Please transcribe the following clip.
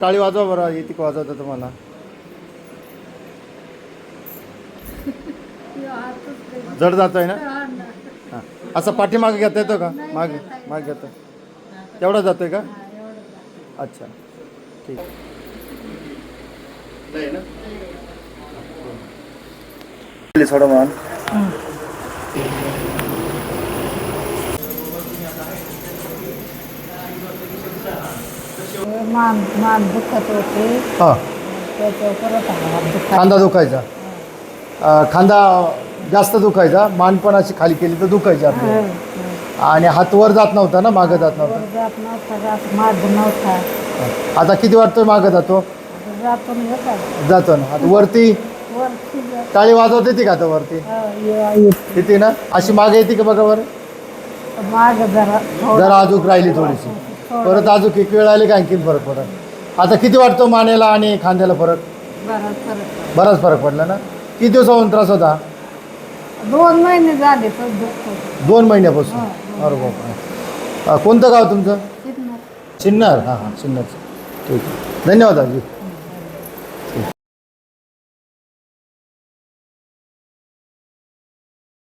टाळी वाजवा बरं, येते का वाजवता तुम्हाला? जड जातोय ना? हां, असं पाठीमागे घेता येतो का? मागे मागे घेतो, तेवढा जातोय का? अच्छा, ठीक नाही ना. थोडं मान मान दुखत होते. हां, त्याच्या परत खांदा दुखायचा, खांदा जास्त दुखायचा, मान पण अशी खाली केली तर दुखायची आपल्याला. आणि हात वर जात नव्हता ना, मागं जात नव्हता. जात नव्हता, जात माग नव्हता. आता किती वाटतोय मागं जातो? जातो ना येतात जातो ना. आता वरती वरती टाळी वाजवते ती का आता वरती? येते ना, अशी मागे येते का बघा बरं? माग जरा जरा अजूक राहिली थोडीशी, परत अजूक एक वेळ आली का आणखीन फरक पडत. आता किती वाटतो मानेला आणि खांद्याला फरक? बराच फरक. बराच फरक पडला ना. किती दिवसाहून त्रास होता? 2 महिने झाले तर दुखतो. 2 महिन्यापासून. अरे बापरे. कोणतं गाव तुमचं? किती सिन्नर? हां हां, सिन्नरचं. ठीक आहे, धन्यवाद आजी.